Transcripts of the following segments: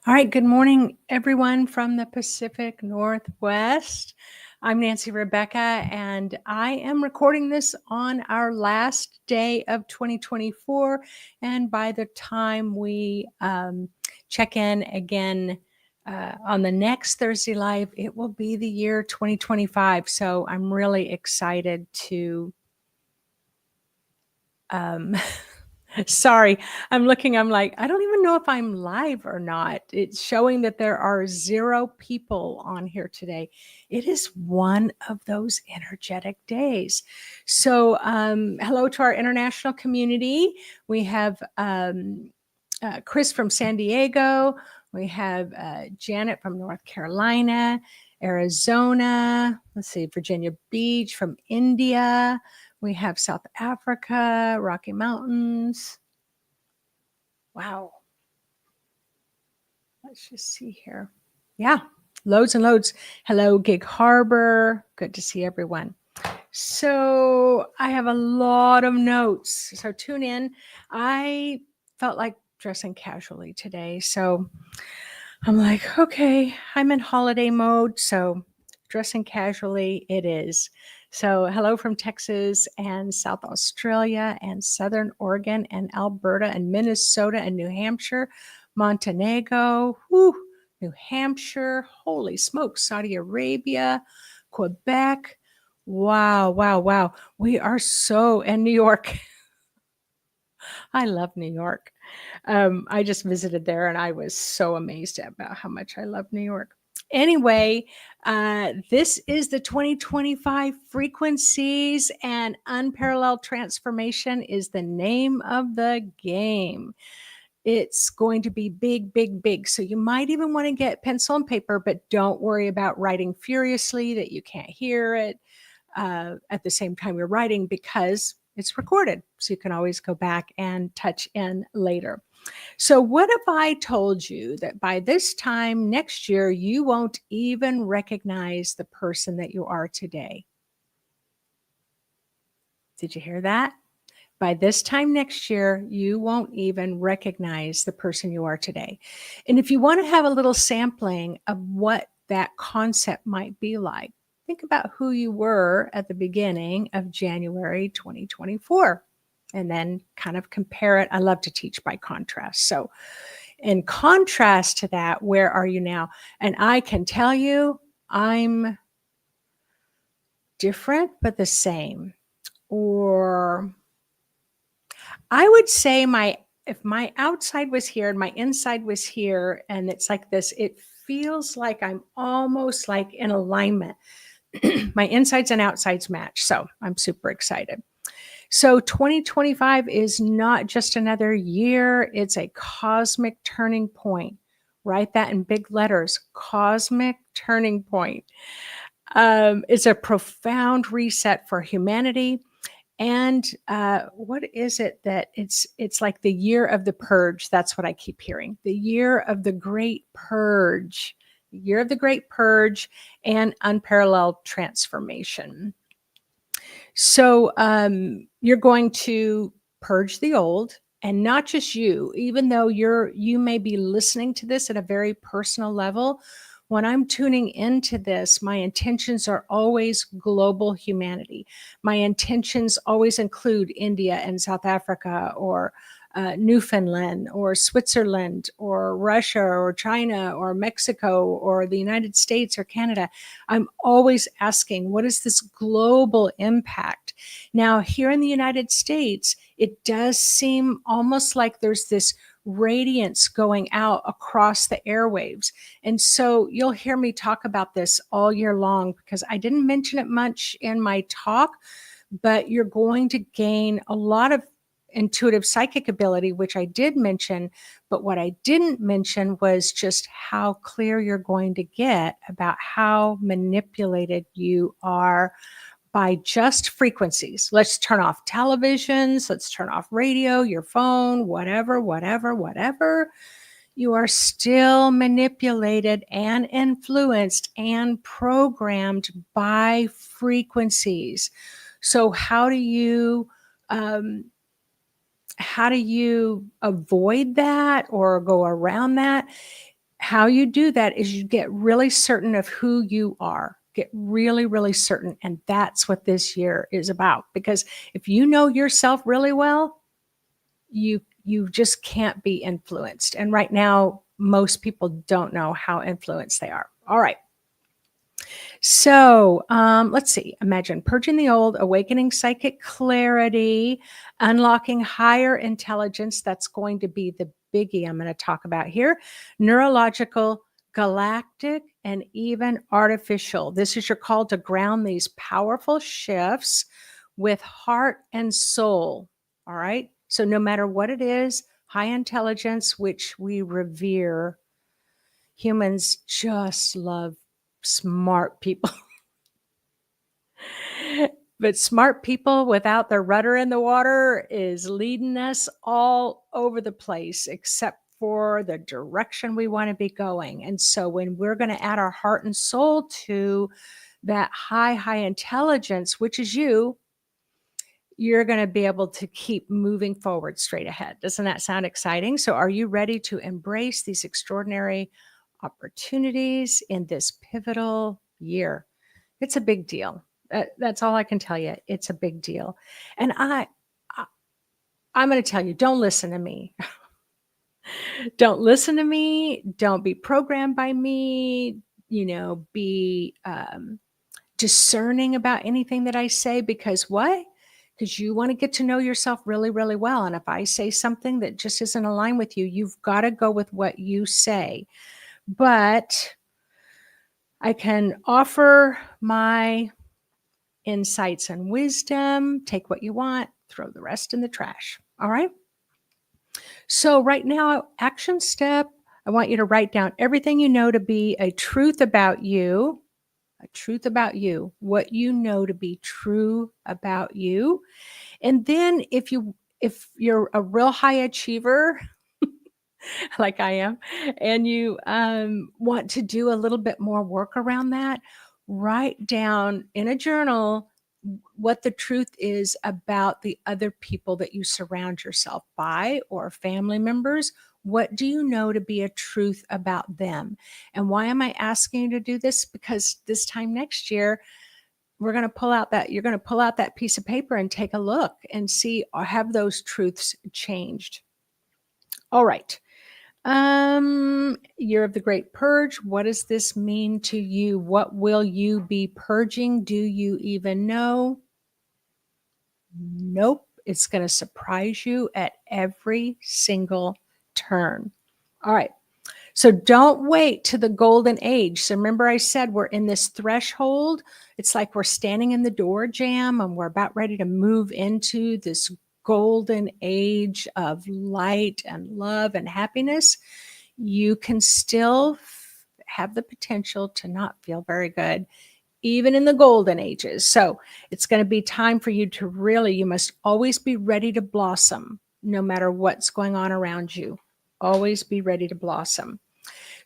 All right, good morning, everyone from the Pacific Northwest. I'm Nancy Rebecca, and I am recording this on our last day of 2024. And by the time we check in again on the next Thursday Live, it will be the year 2025. So I'm really excited to sorry, I'm like, I don't even know if I'm live or not. It's showing that there are 0 people on here today. It is one of those energetic days. So, hello to our international community. We have Chris from San Diego. We have Janet from North Carolina, Arizona. Let's see, Virginia Beach, from India. We have South Africa, Rocky Mountains. Wow. Let's just see here. Yeah, loads and loads. Hello, Gig Harbor. Good to see everyone. So I have a lot of notes. So tune in. I felt like dressing casually today. So I'm like, okay, I'm in holiday mode. So dressing casually it is. So hello from Texas and South Australia and Southern Oregon and Alberta and Minnesota and New Hampshire, Montenegro, New Hampshire, holy smokes, Saudi Arabia, Quebec. Wow, wow, wow. We are so in New York. I love New York. I just visited there and I was so amazed about how much I love New York. Anyway, this is the 2025 frequencies, and unparalleled transformation is the name of the game. It's going to be big, big, big. So you might even want to get pencil and paper, but don't worry about writing furiously that you can't hear it at the same time you're writing, because it's recorded. So you can always go back and touch in later. So what if I told you that by this time next year, you won't even recognize the person that you are today? Did you hear that? By this time next year, you won't even recognize the person you are today. And if you want to have a little sampling of what that concept might be like, think about who you were at the beginning of January 2024, and then kind of compare it. I love to teach by contrast. So in contrast to that, where are you now? And I can tell you, I'm different, but the same. Or I would say if my outside was here and my inside was here, and it's like this, it feels like I'm almost like in alignment. My insides and outsides match. So I'm super excited. So 2025 is not just another year, it's a cosmic turning point. Write that in big letters, cosmic turning point. It's a profound reset for humanity. And what is it that it's like the year of the purge? That's what I keep hearing. The year of the Great Purge, the year of the Great Purge and unparalleled transformation. So you're going to purge the old, and not just you, even though you may be listening to this at a very personal level. When I'm tuning into this, my intentions are always global humanity. My intentions always include India and South Africa, or Newfoundland, or Switzerland, or Russia, or China, or Mexico, or the United States, or Canada. I'm always asking, what is this global impact? Now, here in the United States, it does seem almost like there's this radiance going out across the airwaves. And so you'll hear me talk about this all year long, because I didn't mention it much in my talk, but you're going to gain a lot of intuitive psychic ability, which I did mention. But what I didn't mention was just how clear you're going to get about how manipulated you are by just frequencies. Let's turn off televisions, let's turn off radio, your phone, whatever. You are still manipulated and influenced and programmed by frequencies. So how do you avoid that or go around that? how you do that is you get really certain of who you are. Get really, really certain. And that's what this year is about. Because if you know yourself really well, you just can't be influenced. And right now, most people don't know how influenced they are. All right. So let's see. Imagine purging the old, awakening psychic clarity, unlocking higher intelligence. That's going to be the biggie I'm going to talk about here. Neurological, galactic, and even artificial. This is your call to ground these powerful shifts with heart and soul. All right. So no matter what it is, high intelligence, which we revere, humans just love smart people. But smart people without their rudder in the water is leading us all over the place, except for the direction we want to be going. And so when we're going to add our heart and soul to that high intelligence, which is you're going to be able to keep moving forward straight ahead. Doesn't that sound exciting? So are you ready to embrace these extraordinary opportunities in this pivotal year? It's a big deal. That's all I can tell you. It's a big deal. And I'm going to tell you, don't listen to me. Don't listen to me. Don't be programmed by me. Be discerning about anything that I say, because what? Because you want to get to know yourself really, really well. And if I say something that just isn't aligned with you, you've got to go with what you say. But I can offer my insights and wisdom. Take what you want, throw the rest in the trash. All right. So, right now, action step, I want you to write down everything you know to be a truth about you, what you know to be true about you. And then if you're a real high achiever, like I am, and you want to do a little bit more work around that, write down in a journal what the truth is about the other people that you surround yourself by or family members. What do you know to be a truth about them? And why am I asking you to do this? Because this time next year, you're going to pull out that piece of paper and take a look and see, have those truths changed? All right. Year of the Great Purge. What does this mean to you? What will you be purging? Do you even know? Nope. It's going to surprise you at every single turn. All right. So don't wait to the golden age. So remember I said we're in this threshold. It's like we're standing in the door jam and we're about ready to move into this golden age of light and love and happiness. You can still have the potential to not feel very good, even in the golden ages. So it's going to be time for you to you must always be ready to blossom, no matter what's going on around you. Always be ready to blossom.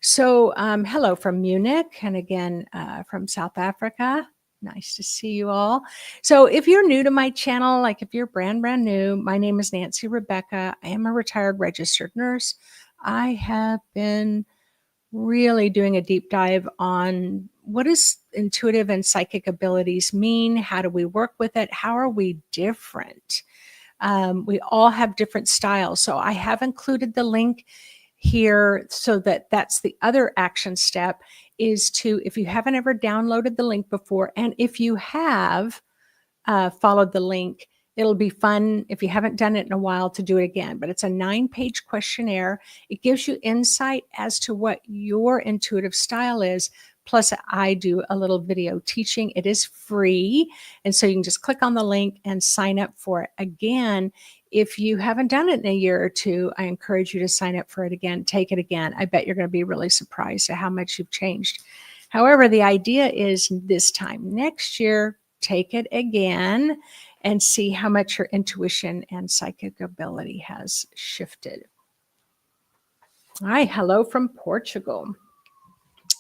So hello from Munich, and again from South Africa. Nice to see you all. So if you're new to my channel, like if you're brand new, my name is Nancy Rebecca. I am a retired registered nurse. I have been really doing a deep dive on what does intuitive and psychic abilities mean? How do we work with it? How are we different? We all have different styles. So I have included the link here so that's the other action step, is to, if you haven't ever downloaded the link before, and if you have followed the link, it'll be fun if you haven't done it in a while to do it again. But it's a 9-page questionnaire. It gives you insight as to what your intuitive style is. Plus, I do a little video teaching. It is free. And so you can just click on the link and sign up for it. Again, if you haven't done it in a year or two, I encourage you to sign up for it again. Take it again. I bet you're going to be really surprised at how much you've changed. However, the idea is this time next year, take it again and see how much your intuition and psychic ability has shifted. Hi, hello from Portugal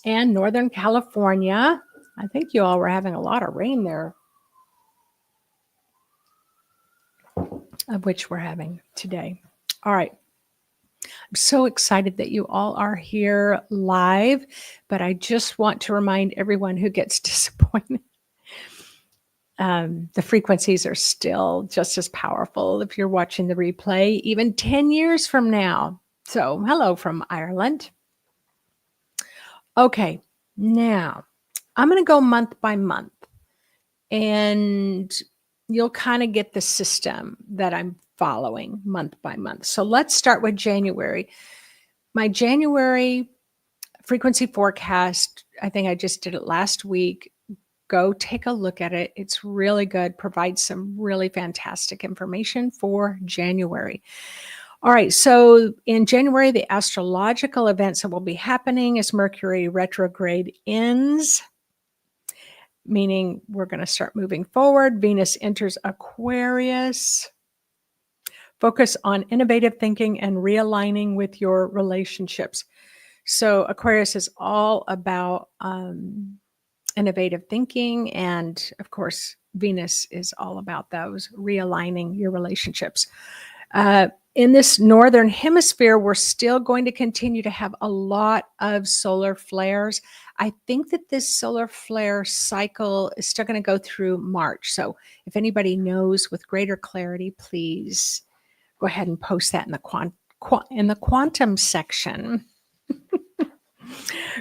and Northern California. I think you all were having a lot of rain there, of which we're having today. All right. I'm so excited that you all are here live, but I just want to remind everyone who gets disappointed. The frequencies are still just as powerful if you're watching the replay, even 10 years from now. So, hello from Ireland. Okay, now I'm going to go month by month, and you'll kind of get the system that I'm following month by month. So, let's start with January. My January frequency forecast, I think I just did it last week. Go take a look at it. It's really good. Provides some really fantastic information for January. All right. So in January, the astrological events that will be happening as Mercury retrograde ends, meaning we're going to start moving forward. Venus enters Aquarius. Focus on innovative thinking and realigning with your relationships. So Aquarius is all about innovative thinking. And of course, Venus is all about those realigning your relationships. In this northern hemisphere, we're still going to continue to have a lot of solar flares. I think that this solar flare cycle is still going to go through March. So if anybody knows with greater clarity, please go ahead and post that in the quantum section.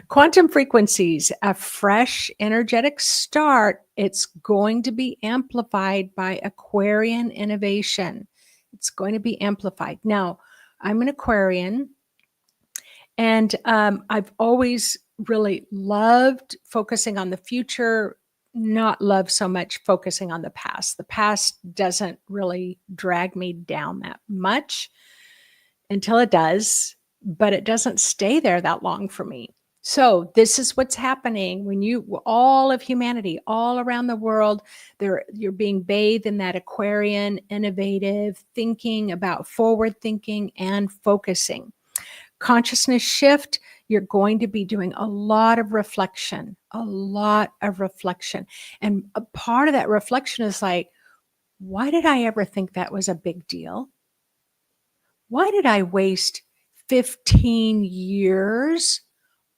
Quantum frequencies, a fresh energetic start. It's going to be amplified by Aquarian innovation. It's going to be amplified. Now, I'm an Aquarian, and I've always really loved focusing on the future, not love so much focusing on the past. The past doesn't really drag me down that much until it does, but it doesn't stay there that long for me. So this is what's happening when all of humanity, all around the world, you're being bathed in that Aquarian innovative thinking about forward thinking and focusing. Consciousness shift, you're going to be doing a lot of reflection. And a part of that reflection is like, why did I ever think that was a big deal? Why did I waste 15 years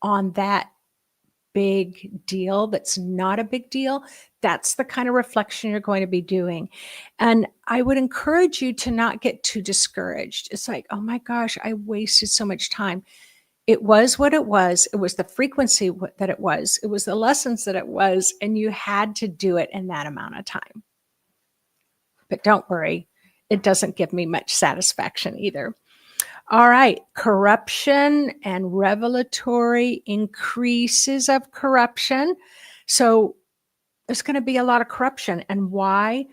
on that big deal that's not a big deal? That's the kind of reflection you're going to be doing. And I would encourage you to not get too discouraged. It's like, oh my gosh, I wasted so much time. It was what it was. It was the frequency that it was. It was the lessons that it was. And you had to do it in that amount of time. But don't worry, it doesn't give me much satisfaction either. All right, corruption and revelatory increases of corruption. So there's going to be a lot of corruption. And why?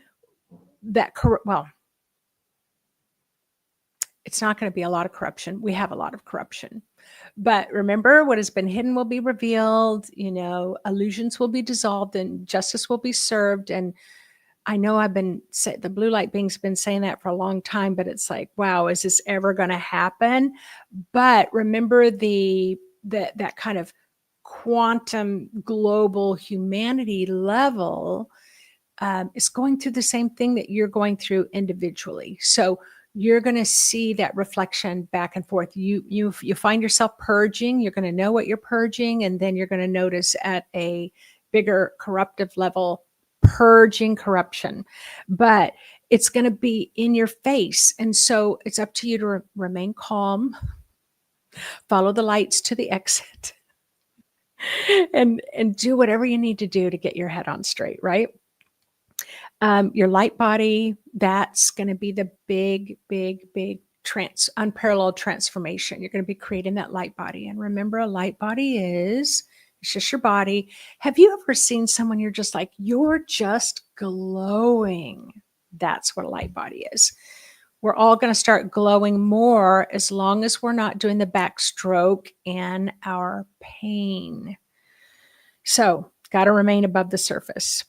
Well, it's not going to be a lot of corruption. We have a lot of corruption. But remember, what has been hidden will be revealed. Illusions will be dissolved and justice will be served. And I know the blue light being's been saying that for a long time, but it's like, wow, is this ever going to happen? But remember that kind of quantum global humanity level is going through the same thing that you're going through individually. So you're going to see that reflection back and forth. You find yourself purging, you're going to know what you're purging, and then you're going to notice at a bigger corruptive level purging corruption, but it's going to be in your face. And so it's up to you to remain calm, follow the lights to the exit, and do whatever you need to do to get your head on straight, right? Your light body, that's going to be the big unparalleled transformation. You're going to be creating that light body. And remember, a light body it's just your body. Have you ever seen someone you're just like, you're just glowing? That's what a light body is. We're all going to start glowing more as long as we're not doing the backstroke and our pain. So, got to remain above the surface.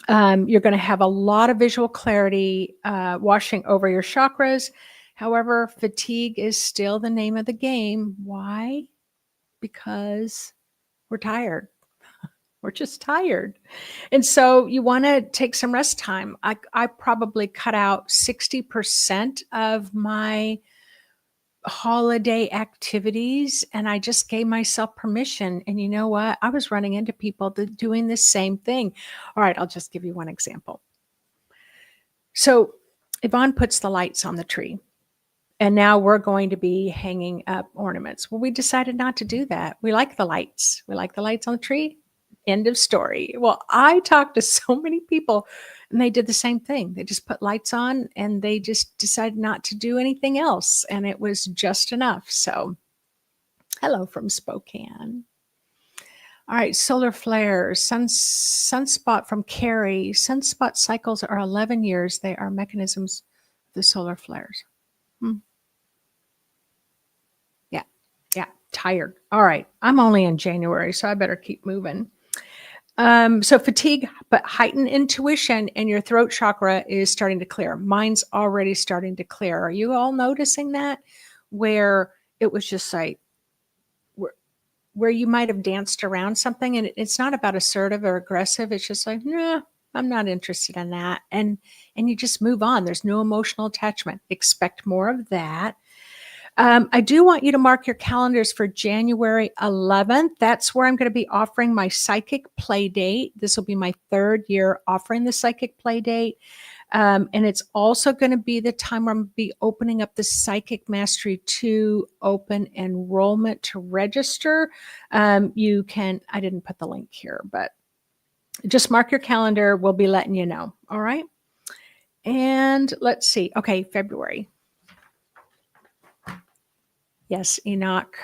You're going to have a lot of visual clarity washing over your chakras. However, fatigue is still the name of the game. Why? Because we're tired. We're just tired. And so you want to take some rest time. I probably cut out 60% of my holiday activities, and I just gave myself permission. And you know what? I was running into people doing the same thing. All right, I'll just give you one example. So Yvonne puts the lights on the tree, and now we're going to be hanging up ornaments. Well, we decided not to do that. We like the lights. We like the lights on the tree. End of story. Well, I talked to so many people and they did the same thing. They just put lights on and they just decided not to do anything else. And it was just enough. So, hello from Spokane. All right, solar flares, sunspot from Carrie. Sunspot cycles are 11 years. They are mechanisms of the solar flares. Yeah, tired. All right, I'm only in January, so I better keep moving. So fatigue, but heightened intuition, and your throat chakra is starting to clear. Mine's already starting to clear. Are you all noticing that? Where it was just like, where you might have danced around something, and it's not about assertive or aggressive. It's just like, nah, I'm not interested in that. And you just move on. There's no emotional attachment. Expect more of that. I do want you to mark your calendars for January 11th. That's where I'm going to be offering my psychic play date. This will be my 3rd year offering the psychic play date. And it's also going to be the time where I'm going to be opening up the Psychic Mastery 2 open enrollment to register. You can, I didn't put the link here, but just mark your calendar. We'll be letting you know. All right. And let's see. Okay, February. Yes, Enoch,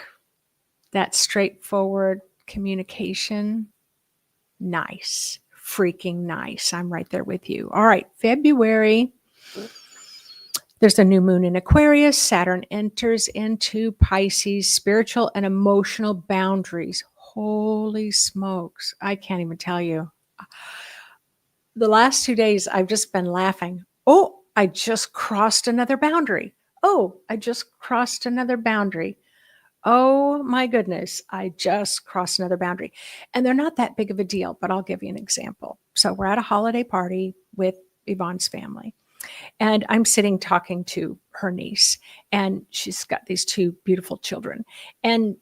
that straightforward communication. Nice. Freaking nice. I'm right there with you. All right, February. There's a new moon in Aquarius. Saturn enters into Pisces, spiritual and emotional boundaries. Holy smokes. I can't even tell you. The last 2 days, I've just been laughing. Oh, I just crossed another boundary. Oh, I just crossed another boundary. Oh my goodness, I just crossed another boundary. And they're not that big of a deal, but I'll give you an example. So we're at a holiday party with Yvonne's family, and I'm sitting talking to her niece, and she's got these 2 beautiful children. And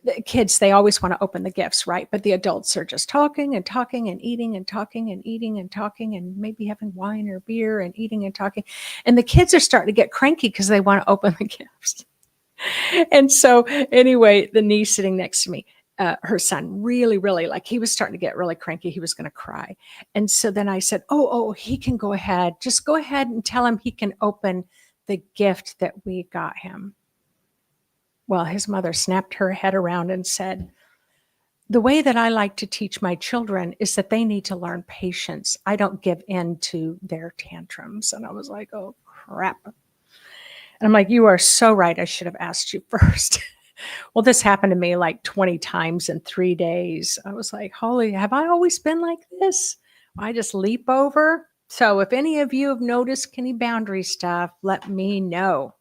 the kids, they always want to open the gifts, right? But the adults are just talking and talking and eating and talking and eating and talking and maybe having wine or beer and eating and talking. And the kids are starting to get cranky because they want to open the gifts. And so anyway, the niece sitting next to me, her son really, like he was starting to get really cranky. He was going to cry. And so then I said, oh, he can go ahead. Just go ahead and tell him he can open the gift that we got him. Well, his mother snapped her head around and said, the way that I like to teach my children is that they need to learn patience. I don't give in to their tantrums. And I was like, oh, crap. And I'm like, you are so right. I should have asked you first. Well, this happened to me like 20 times in 3 days. I was like, holy, have I always been like this? I just leap over. So if any of you have noticed any boundary stuff, let me know.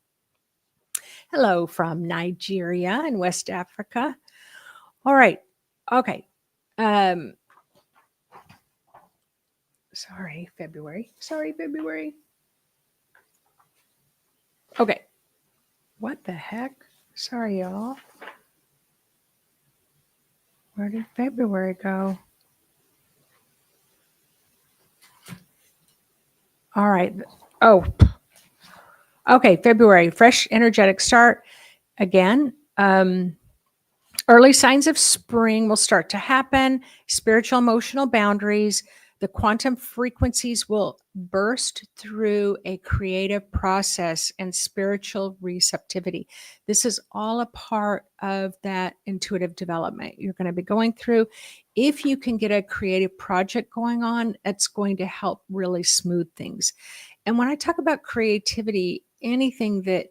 Hello from Nigeria and West Africa. All right. Okay. Sorry, February. Okay. What the heck? Sorry, y'all. Where did February go? All right. Oh, okay. February, fresh, energetic start. Again, early signs of spring will start to happen. Spiritual, emotional boundaries. The quantum frequencies will burst through a creative process and spiritual receptivity. This is all a part of that intuitive development you're going to be going through. If you can get a creative project going on, it's going to help really smooth things. And when I talk about creativity, anything that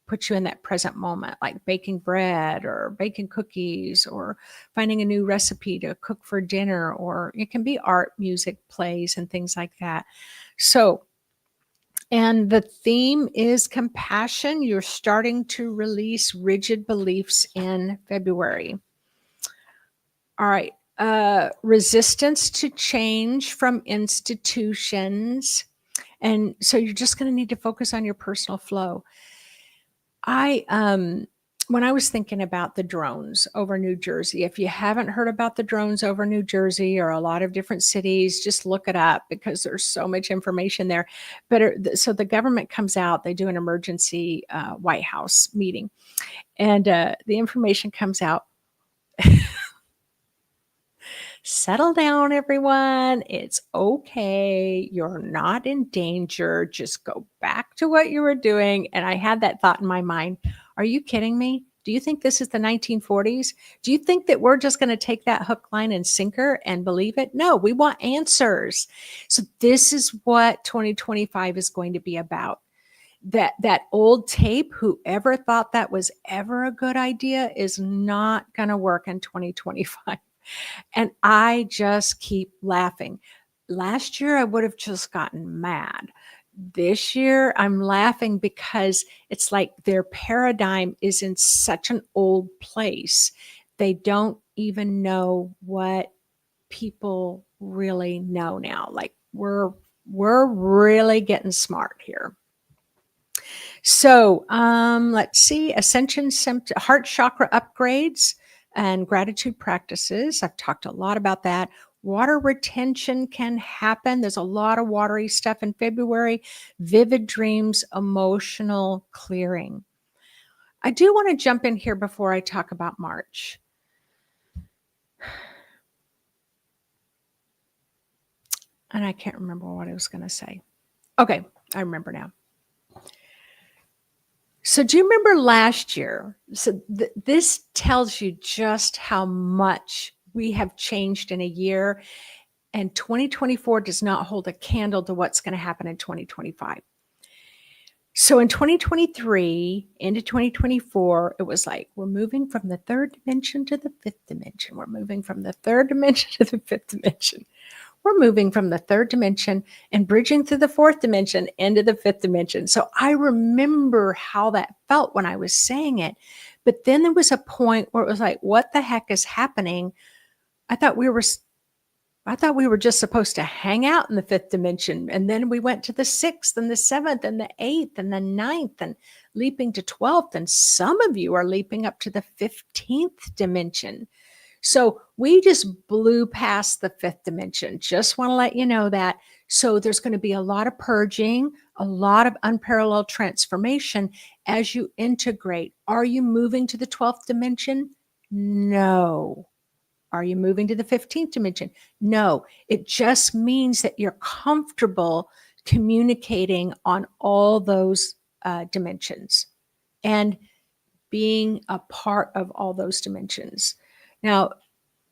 puts you in that present moment, like baking bread or baking cookies or finding a new recipe to cook for dinner, or it can be art, music, plays, and things like that. So, and the theme is compassion. You're starting to release rigid beliefs in February. All right. Resistance to change from institutions. And so you're just going to need to focus on your personal flow. When I was thinking about the drones over New Jersey, if you haven't heard about the drones over New Jersey or a lot of different cities, just look it up because there's so much information there. So the government comes out, they do an emergency White House meeting, and the information comes out. Settle down, everyone. It's okay. You're not in danger. Just go back to what you were doing. And I had that thought in my mind. Are you kidding me? Do you think this is the 1940s? Do you think that we're just going to take that hook, line, and sinker and believe it? No, we want answers. So this is what 2025 is going to be about. That old tape, whoever thought that was ever a good idea, is not going to work in 2025. And I just keep laughing. Last year, I would have just gotten mad. This year, I'm laughing because it's like their paradigm is in such an old place. They don't even know what people really know now. Like we're really getting smart here. So let's see, ascension, heart chakra upgrades and gratitude practices. I've talked a lot about that. Water retention can happen. There's a lot of watery stuff in February. Vivid dreams, emotional clearing. I do want to jump in here before I talk about March. And I can't remember what I was going to say. Okay, I remember now. So do you remember last year? So this tells you just how much we have changed in a year. And 2024 does not hold a candle to what's going to happen in 2025. So in 2023 into 2024, it was like we're moving from the third dimension to the fifth dimension. We're moving from the third dimension to the fifth dimension. We're moving from the third dimension and bridging through the fourth dimension into the fifth dimension. So I remember how that felt when I was saying it. But then there was a point where it was like, what the heck is happening? I thought we were just supposed to hang out in the fifth dimension. And then we went to the sixth and the seventh and the eighth and the ninth and leaping to 12th. And some of you are leaping up to the 15th dimension. So we just blew past the fifth dimension. Just want to let you know that. So there's going to be a lot of purging, a lot of unparalleled transformation as you integrate. Are you moving to the 12th dimension? No. Are you moving to the 15th dimension? No. It just means that you're comfortable communicating on all those dimensions and being a part of all those dimensions. Now,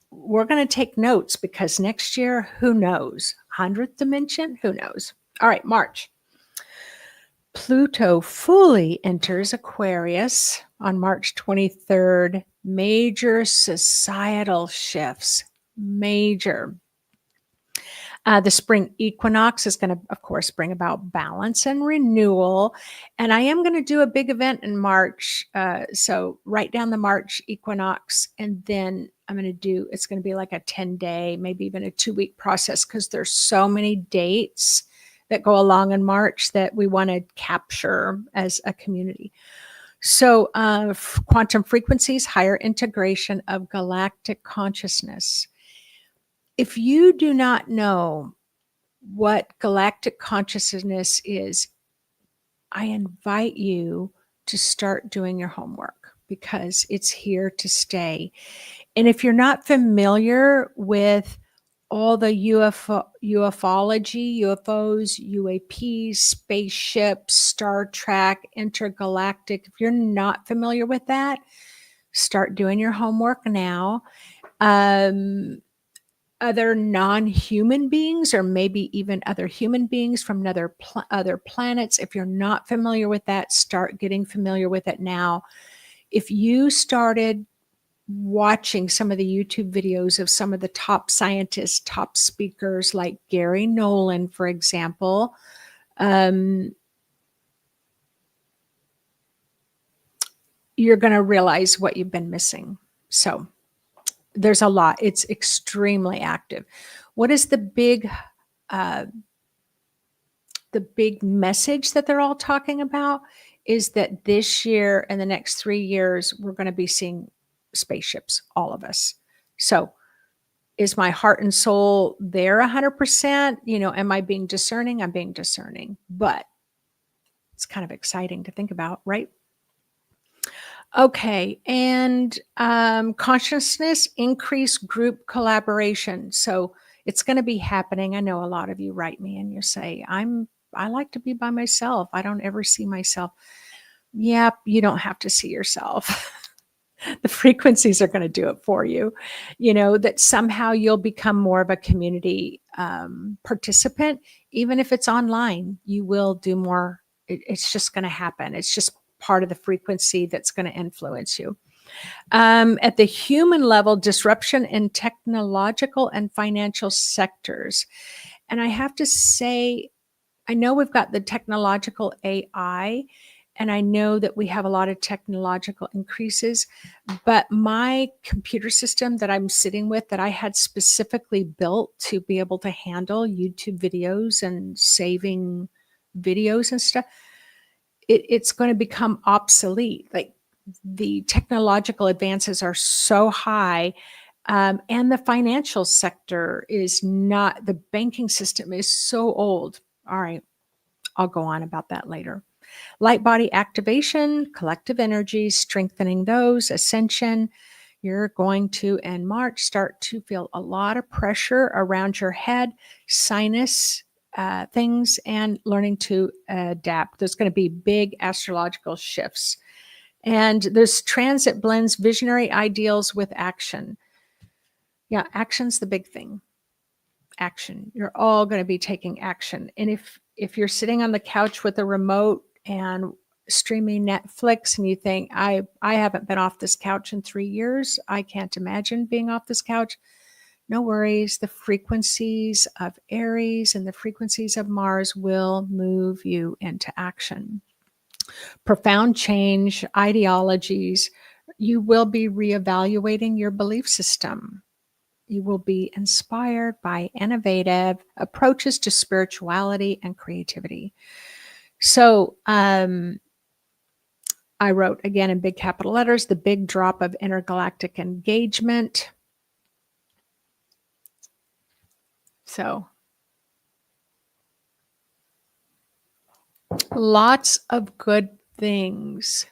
we're going to take notes because next year, who knows? 100th dimension? Who knows? All right, March. Pluto fully enters Aquarius on March 23rd. Major societal shifts. Major. The spring equinox is going to, of course, bring about balance and renewal. And I am going to do a big event in March. So write down the March equinox, and then it's going to be like a 10-day, maybe even a 2-week process because there's so many dates that go along in March that we want to capture as a community. So quantum frequencies, higher integration of galactic consciousness. If you do not know what galactic consciousness is, I invite you to start doing your homework because it's here to stay. And if you're not familiar with all the ufology, UFOs, UAPs, spaceships, Star Trek, intergalactic, if you're not familiar with that, start doing your homework now. Other non-human beings, or maybe even other human beings from other planets. If you're not familiar with that, start getting familiar with it now. If you started watching some of the YouTube videos of some of the top scientists, top speakers like Gary Nolan, for example, you're going to realize what you've been missing. So there's a lot. It's extremely active. What is the big message that they're all talking about? is that this year and the next 3 years, we're going to be seeing spaceships, all of us. So is my heart and soul there 100%? Am I being discerning? I'm being discerning, but it's kind of exciting to think about, right? Okay. And consciousness, increase group collaboration. So it's going to be happening. I know a lot of you write me and you say, I like to be by myself. I don't ever see myself. Yep, you don't have to see yourself. The frequencies are going to do it for you. That somehow you'll become more of a community participant, even if it's online. You will do more. It's just going to happen. It's just part of the frequency that's going to influence you. At the human level, disruption in technological and financial sectors. And I have to say, I know we've got the technological AI, and I know that we have a lot of technological increases, but my computer system that I'm sitting with, that I had specifically built to be able to handle YouTube videos and saving videos and stuff, it's going to become obsolete. Like, the technological advances are so high, and the financial sector is not, the banking system is so old. All right, I'll go on about that later. Light body activation, collective energy, strengthening those, ascension. You're going to, in March, start to feel a lot of pressure around your head, sinus things, and learning to adapt. There's going to be big astrological shifts. And this transit blends visionary ideals with action. Yeah, action's the big thing. Action. You're all going to be taking action. And if you're sitting on the couch with a remote and streaming Netflix and you think, I haven't been off this couch in 3 years, I can't imagine being off this couch. No worries. The frequencies of Aries and the frequencies of Mars will move you into action. Profound change, ideologies. You will be reevaluating your belief system. You will be inspired by innovative approaches to spirituality and creativity. So I wrote again in big capital letters, the big drop of intergalactic engagement. So lots of good things.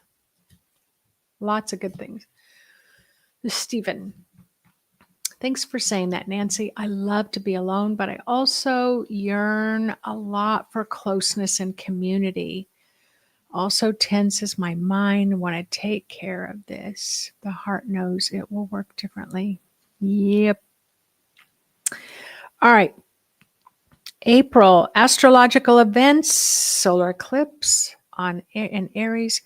Lots of good things. Stephen, thanks for saying that, Nancy. I love to be alone, but I also yearn a lot for closeness and community. Also tenses my mind when I take care of this. The heart knows it will work differently. Yep. All right. April, astrological events, solar eclipse in Aries.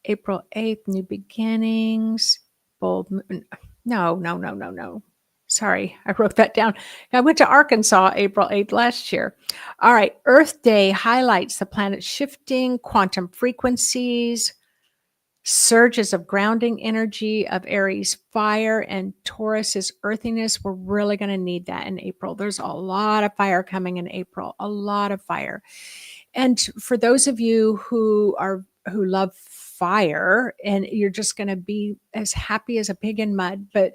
April 8th, new beginnings, bold moon. No. Sorry, I wrote that down. I went to Arkansas April 8th last year. All right, Earth Day highlights the planet shifting, quantum frequencies, surges of grounding energy of Aries fire, and Taurus's earthiness. We're really going to need that in April. There's a lot of fire coming in April, a lot of fire. And for those of you who love fire, and you're just going to be as happy as a pig in mud, but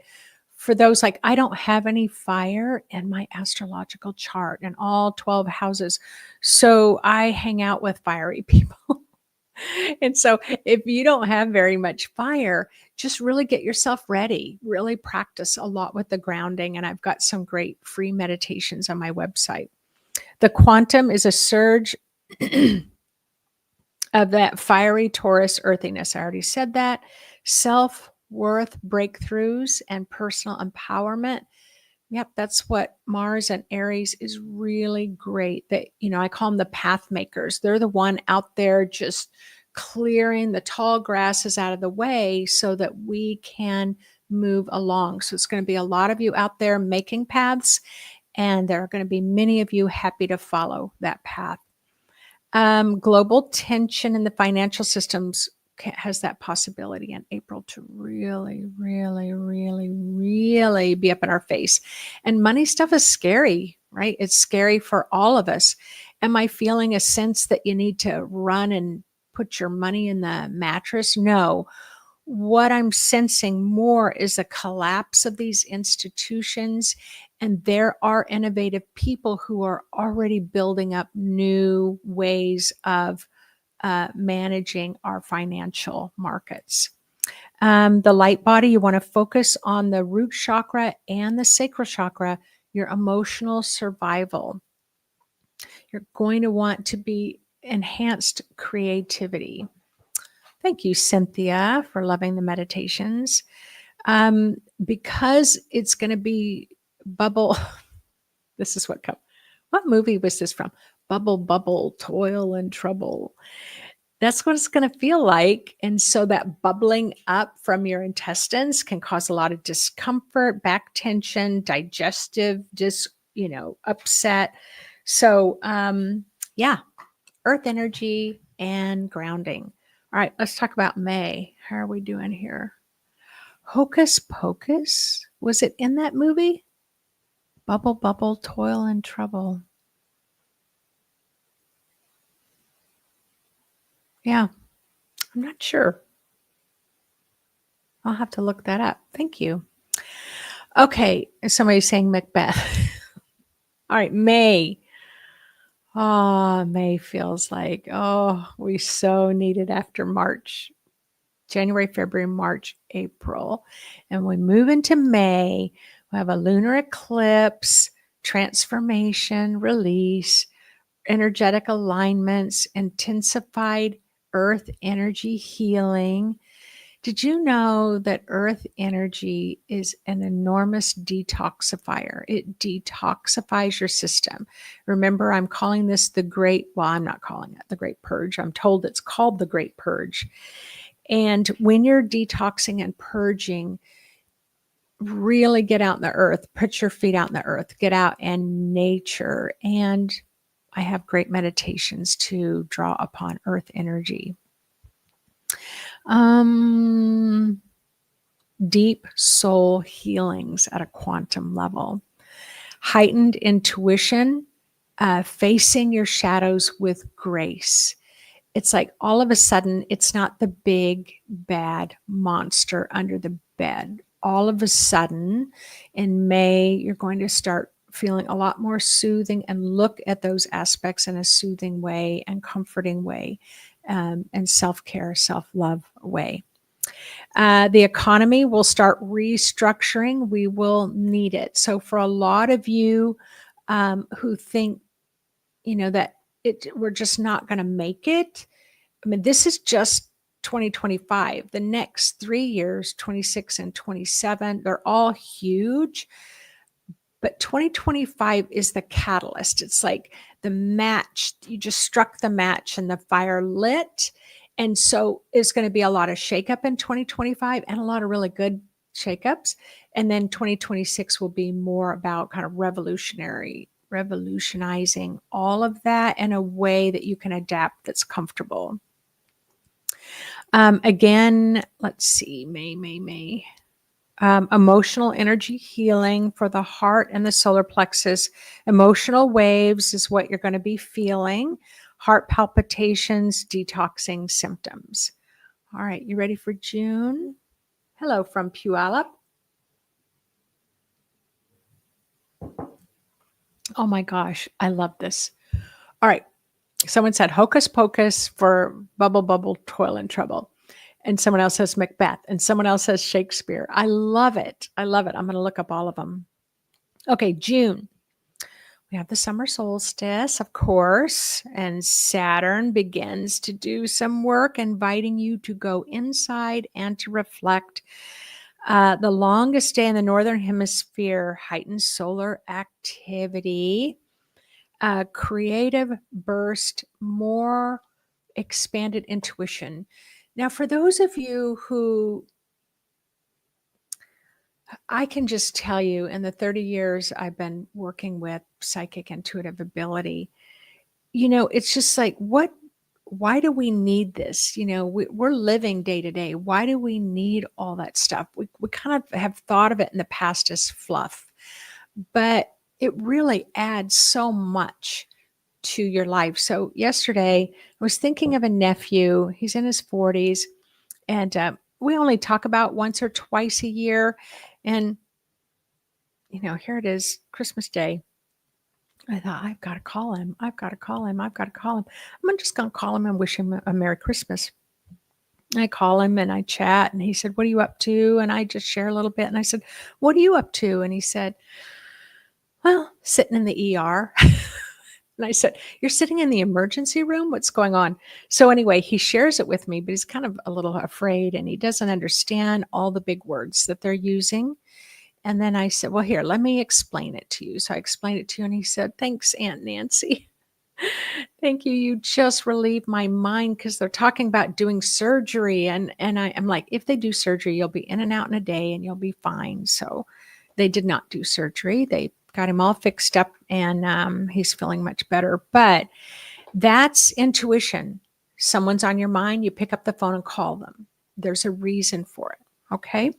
for those like, I don't have any fire in my astrological chart in all 12 houses. So I hang out with fiery people. And so if you don't have very much fire, just really get yourself ready, really practice a lot with the grounding. And I've got some great free meditations on my website. The quantum is a surge of that fiery Taurus earthiness. I already said that. Self-worth breakthroughs and personal empowerment. Yep, that's what Mars and Aries is really great. That, I call them the path makers. They're the one out there just clearing the tall grasses out of the way so that we can move along. So it's going to be a lot of you out there making paths, and there are going to be many of you happy to follow that path. Global tension in the financial systems has that possibility in April to really, really, really, really be up in our face. And money stuff is scary, right? It's scary for all of us. Am I feeling a sense that you need to run and put your money in the mattress. No, what I'm sensing more is a collapse of these institutions. And there are innovative people who are already building up new ways of managing our financial markets. The light body, you want to focus on the root chakra and the sacral chakra, your emotional survival. You're going to want to be enhanced creativity. Thank you, Cynthia, for loving the meditations. Because it's going to be bubble. This is what movie was this from? Bubble, bubble, toil and trouble. That's what it's going to feel like. And so that bubbling up from your intestines can cause a lot of discomfort, back tension, digestive, upset. So, yeah, earth energy and grounding. All right, let's talk about May. How are we doing here? Hocus Pocus? Was it in that movie? Bubble, bubble, toil and trouble. Yeah, I'm not sure. I'll have to look that up. Thank you. Okay, somebody's saying Macbeth. All right, May. Oh, May feels like, we so need it after March. January, February, March, April. And we move into May. We have a lunar eclipse, transformation, release, energetic alignments, intensified earth energy healing. Did you know that earth energy is an enormous detoxifier? It detoxifies your system. Remember, I'm calling this I'm not calling it the Great Purge. I'm told it's called the Great Purge. And when you're detoxing and purging, really get out in the earth, put your feet out in the earth, get out in nature. And I have great meditations to draw upon earth energy. Deep soul healings at a quantum level, heightened intuition, facing your shadows with grace. It's like all of a sudden, it's not the big bad monster under the bed. All of a sudden, in May, you're going to start feeling a lot more soothing and look at those aspects in a soothing way and comforting way, and self-care, self-love way. The economy will start restructuring. We will need it. So for a lot of you who think, that we're just not going to make it. I mean, this is just 2025. The next 3 years, 26 and 27, they're all huge. But 2025 is the catalyst. It's like the match. You just struck the match and the fire lit. And so it's going to be a lot of shakeup in 2025 and a lot of really good shakeups. And then 2026 will be more about kind of revolutionizing all of that in a way that you can adapt that's comfortable. Again, let's see, May. Emotional energy healing for the heart and the solar plexus. Emotional waves is what you're going to be feeling. Heart palpitations, detoxing symptoms. All right, you ready for June? Hello from Puyallup. Oh my gosh, I love this. All right, someone said Hocus Pocus for bubble, bubble, toil and trouble. And someone else says Macbeth. And someone else says Shakespeare. I love it. I'm going to look up all of them. Okay, June. We have the summer solstice, of course, and Saturn begins to do some work, inviting you to go inside and to reflect. The longest day in the Northern Hemisphere, heightened solar activity, creative burst, more expanded intuition. Now, for those of you who, I can just tell you, in the 30 years I've been working with psychic intuitive ability, it's just like, why do we need this? We're living day to day. Why do we need all that stuff? We kind of have thought of it in the past as fluff, but it really adds so much to your life. So yesterday I was thinking of a nephew. He's in his 40s, and we only talk about once or twice a year. And, here it is, Christmas Day. I thought, I've got to call him. I've got to call him. I've got to call him. I'm just going to call him and wish him a Merry Christmas. I call him and I chat, and he said, "What are you up to?" And I just share a little bit. And I said, "What are you up to?" And he said, "Well, sitting in the ER." And I said, "You're sitting in the emergency room? What's going on?" So anyway, he shares it with me, but he's kind of a little afraid, and he doesn't understand all the big words that they're using. And then I said, "Well, here, let me explain it to you." So I explained it to you, and he said, "Thanks, Aunt Nancy." Thank you. You just relieved my mind, because they're talking about doing surgery. And I'm like, if they do surgery, you'll be in and out in a day and you'll be fine. So they did not do surgery. They got him all fixed up, and he's feeling much better. But that's intuition. Someone's on your mind, you pick up the phone and call them. There's a reason for it. Okay.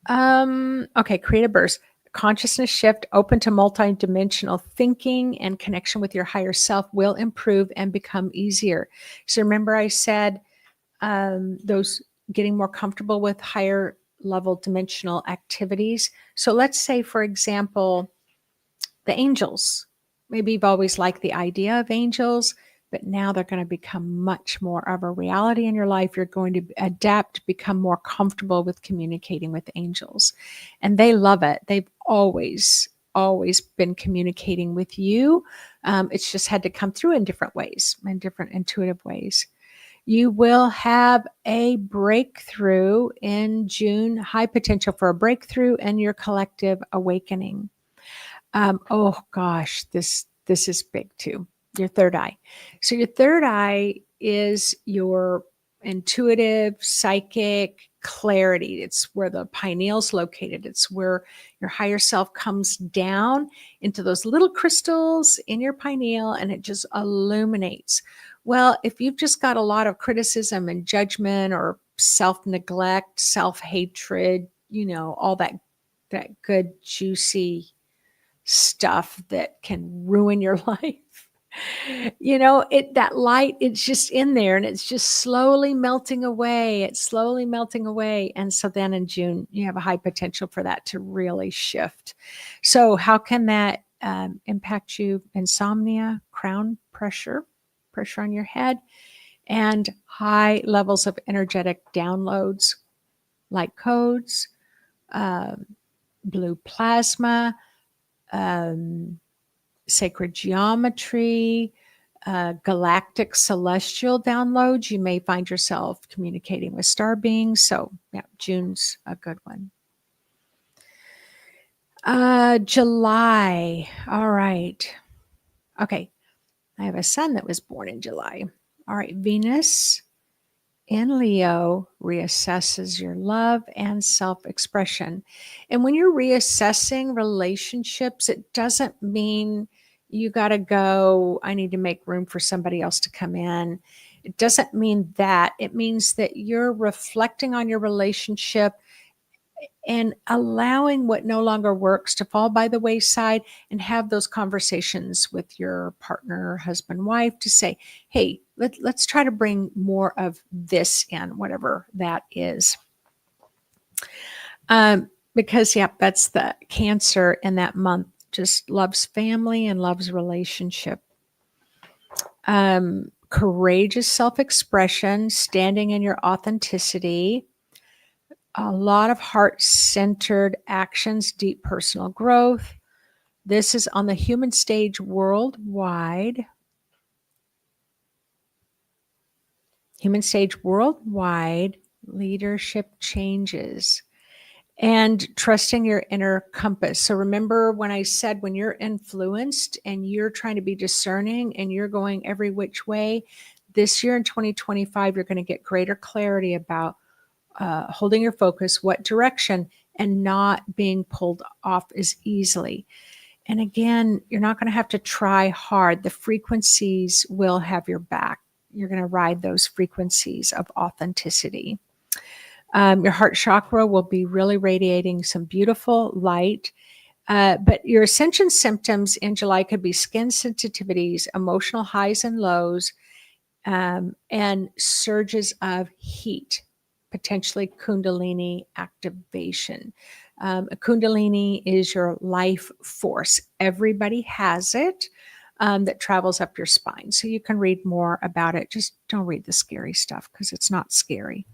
Okay. Create a burst. Consciousness shift, open to multidimensional thinking and connection with your higher self will improve and become easier. So remember, I said those getting more comfortable with higher level dimensional activities. So let's say, for example, the angels. Maybe you've always liked the idea of angels, but now they're going to become much more of a reality in your life. You're going to adapt, become more comfortable with communicating with angels. And they love it. They've always been communicating with you. It's just had to come through in different ways, in different intuitive ways. You will have a breakthrough in June, high potential for a breakthrough in your collective awakening. Oh gosh, this is big too. Your third eye. So your third eye is your intuitive, psychic clarity. It's where the pineal's located. It's where your higher self comes down into those little crystals in your pineal, and it just illuminates. Well, if you've just got a lot of criticism and judgment or self-neglect, self-hatred, all that good, juicy stuff that can ruin your life. That light, it's just in there, and it's just slowly melting away. It's slowly melting away. And so then in June, you have a high potential for that to really shift. So how can that impact you? Insomnia, crown pressure on your head, and high levels of energetic downloads like codes, blue plasma, sacred geometry, galactic celestial downloads. You may find yourself communicating with star beings. So yeah, June's a good one. July. All right. Okay. I have a son that was born in July. All right. Venus in Leo reassesses your love and self-expression. And when you're reassessing relationships, it doesn't mean you got to go, I need to make room for somebody else to come in. It doesn't mean that. It means that you're reflecting on your relationship and allowing what no longer works to fall by the wayside, and have those conversations with your partner, husband, wife, to say, hey, let's try to bring more of this in, whatever that is. Because, that's the Cancer in that month, just loves family and loves relationship. Courageous self-expression, standing in your authenticity. A lot of heart-centered actions, deep personal growth. This is on the human stage worldwide. Human stage worldwide, leadership changes. And trusting your inner compass. So remember when I said, when you're influenced and you're trying to be discerning and you're going every which way, this year in 2025, you're going to get greater clarity about holding your focus, what direction, and not being pulled off as easily. And again, you're not going to have to try hard. The frequencies will have your back. You're going to ride those frequencies of authenticity. Your heart chakra will be really radiating some beautiful light. But your ascension symptoms in July could be skin sensitivities, emotional highs and lows, and surges of heat, potentially Kundalini activation. Kundalini is your life force. Everybody has it that travels up your spine. So you can read more about it. Just don't read the scary stuff because it's not scary.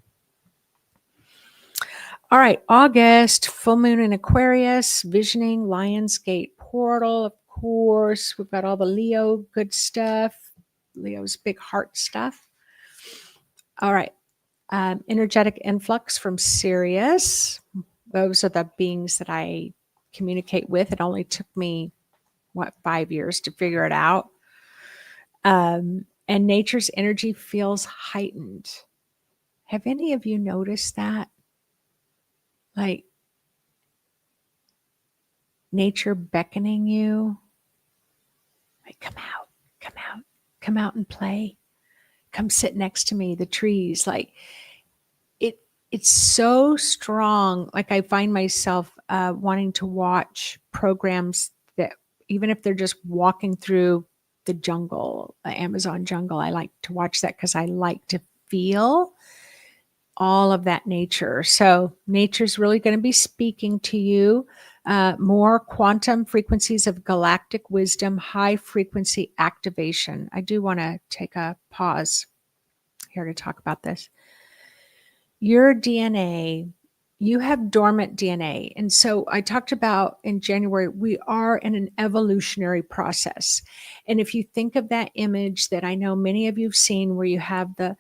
All right, August, full moon in Aquarius, visioning, Lionsgate portal, of course. We've got all the Leo good stuff, Leo's big heart stuff. All right, energetic influx from Sirius. Those are the beings that I communicate with. It only took me, 5 years to figure it out. And nature's energy feels heightened. Have any of you noticed that? Like nature beckoning you? Like, come out, come out, come out and play. Come sit next to me, the trees. Like it's so strong. Like I find myself wanting to watch programs that, even if they're just walking through the jungle, the Amazon jungle, I like to watch that because I like to feel all of that nature. So nature's really going to be speaking to you. More quantum frequencies of galactic wisdom, high frequency activation. I do want to take a pause here to talk about this. Your DNA, you have dormant DNA. And so I talked about in January, we are in an evolutionary process. And if you think of that image that I know many of you have seen, where you have the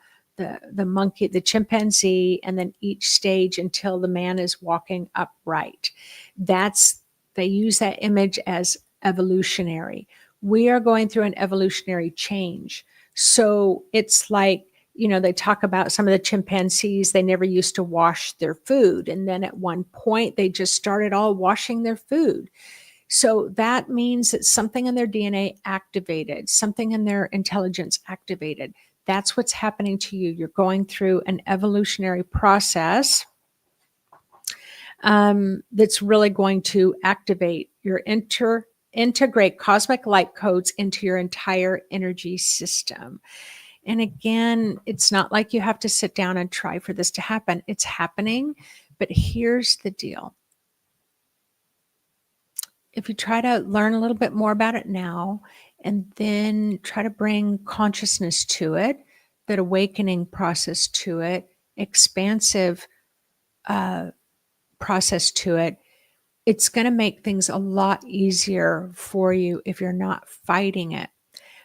monkey, the chimpanzee, and then each stage until the man is walking upright. They use that image as evolutionary. We are going through an evolutionary change. So it's like, they talk about some of the chimpanzees, they never used to wash their food. And then at one point, they just started all washing their food. So that means that something in their DNA activated, something in their intelligence activated. That's what's happening to you. You're going through an evolutionary process that's really going to activate your integrate cosmic light codes into your entire energy system. And again, it's not like you have to sit down and try for this to happen. It's happening. But here's the deal. If you try to learn a little bit more about it now, and then try to bring consciousness to it, that awakening process to it, expansive process to it, it's going to make things a lot easier for you if you're not fighting it.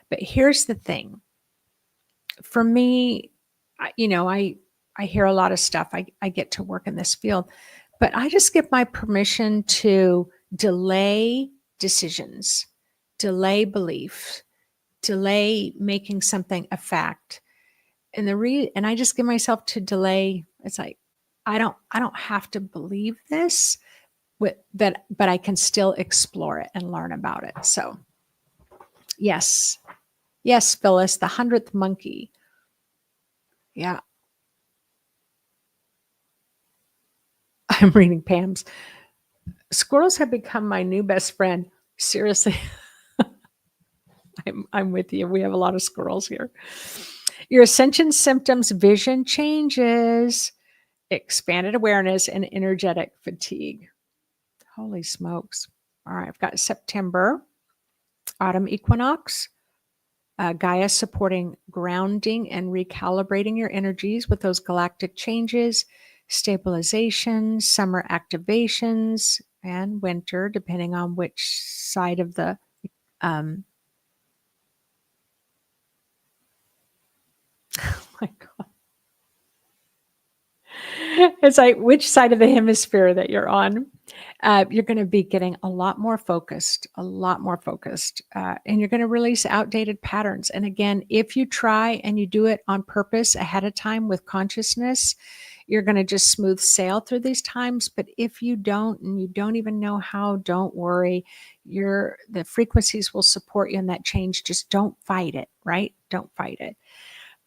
But here's the thing. For me, I hear a lot of stuff. I get to work in this field, but I just give my permission to delay decisions, delay belief, delay making something a fact. And I just give myself to delay. It's like, I don't have to believe this, but I can still explore it and learn about it. So yes, Phyllis, the 100th monkey. Yeah. I'm reading Pam's. Squirrels have become my new best friend. Seriously. I'm with you. We have a lot of squirrels here. Your ascension symptoms, vision changes, expanded awareness, and energetic fatigue. Holy smokes. All right. I've got September, autumn equinox. Gaia supporting grounding and recalibrating your energies with those galactic changes, stabilizations, summer activations, and winter, depending on which side of the oh my God. It's like which side of the hemisphere that you're on. You're going to be getting a lot more focused, and you're going to release outdated patterns. And again, if you try and you do it on purpose ahead of time with consciousness, you're going to just smooth sail through these times. But if you don't, and you don't even know how, don't worry. The frequencies will support you in that change. Just don't fight it, right? Don't fight it.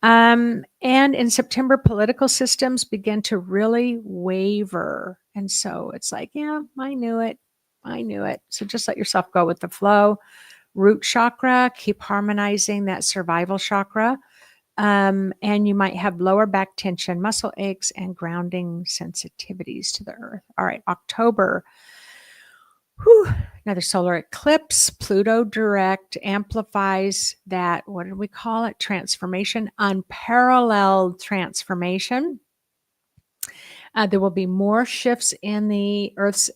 And in September, political systems begin to really waver. And so it's like, yeah, I knew it. I knew it. So just let yourself go with the flow. Root chakra, keep harmonizing that survival chakra. And you might have lower back tension, muscle aches, and grounding sensitivities to the earth. All right, October. Whew, another solar eclipse. Pluto direct amplifies that. What did we call it? Transformation, unparalleled transformation. There will be more shifts in the Earth's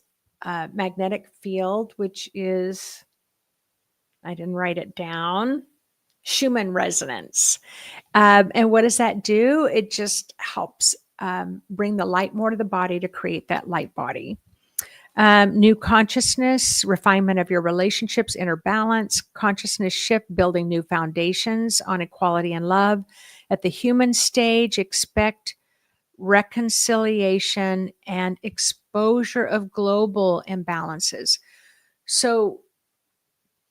magnetic field, which is, I didn't write it down, Schumann resonance. And what does that do? It just helps bring the light more to the body to create that light body. New consciousness, refinement of your relationships, inner balance, consciousness shift, building new foundations on equality and love. At the human stage, expect reconciliation and exposure of global imbalances. So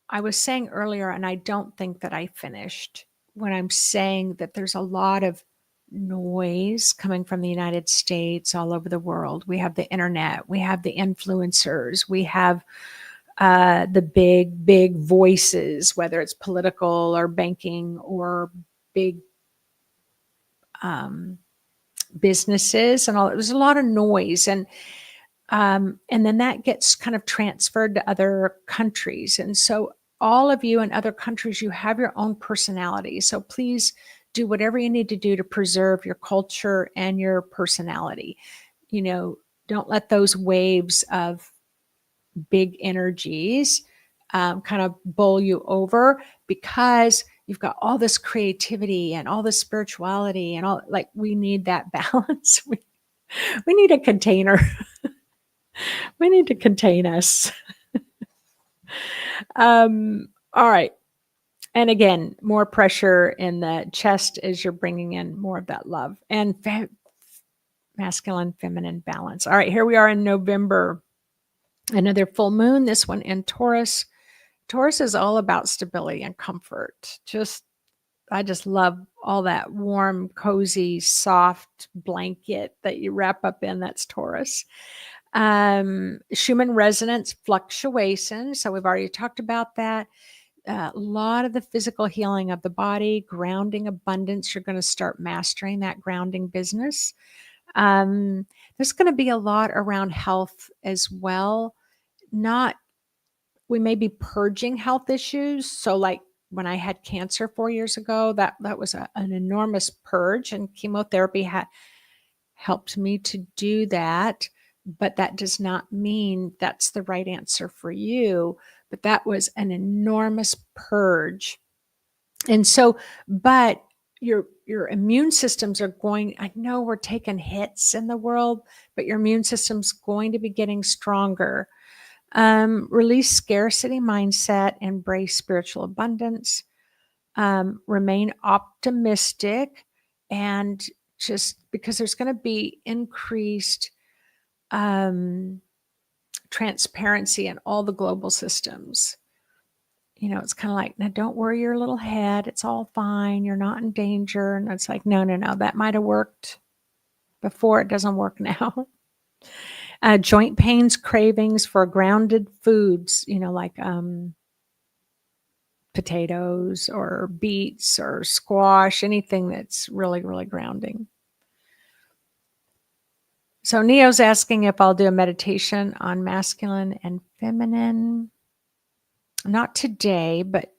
I was saying earlier, and I don't think that I finished, when I'm saying that there's a lot of noise coming from the United States all over the world. We have the internet, we have the influencers, we have the big voices, whether it's political or banking or big businesses and all. There's a lot of noise, and then that gets kind of transferred to other countries. And so all of you in other countries, you have your own personality. So please do whatever you need to do to preserve your culture and your personality. Don't let those waves of big energies kind of bowl you over, because you've got all this creativity and all this spirituality and all, like, we need that balance. We need a container. We need to contain us. All right. And again, more pressure in the chest as you're bringing in more of that love and masculine, feminine balance. All right, here we are in November. Another full moon, this one in Taurus. Taurus is all about stability and comfort. I just love all that warm, cozy, soft blanket that you wrap up in. That's Taurus. Schumann resonance fluctuation. So we've already talked about that. A lot of the physical healing of the body, grounding abundance. You're going to start mastering that grounding business. There's going to be a lot around health as well. We may be purging health issues. So like when I had cancer 4 years ago, that was an enormous purge, and chemotherapy helped me to do that. But that does not mean that's the right answer for you. But that was an enormous purge. And so, but your immune systems are going, I know we're taking hits in the world, but your immune system's going to be getting stronger. Release scarcity mindset, embrace spiritual abundance, remain optimistic, and just because there's going to be increased transparency in all the global systems. It's kind of like, now don't worry your little head. It's all fine. You're not in danger. And it's like, no. That might have worked before. It doesn't work now. Joint pains, cravings for grounded foods, like potatoes or beets or squash, anything that's really, really grounding. So Neo's asking if I'll do a meditation on masculine and feminine. Not today, but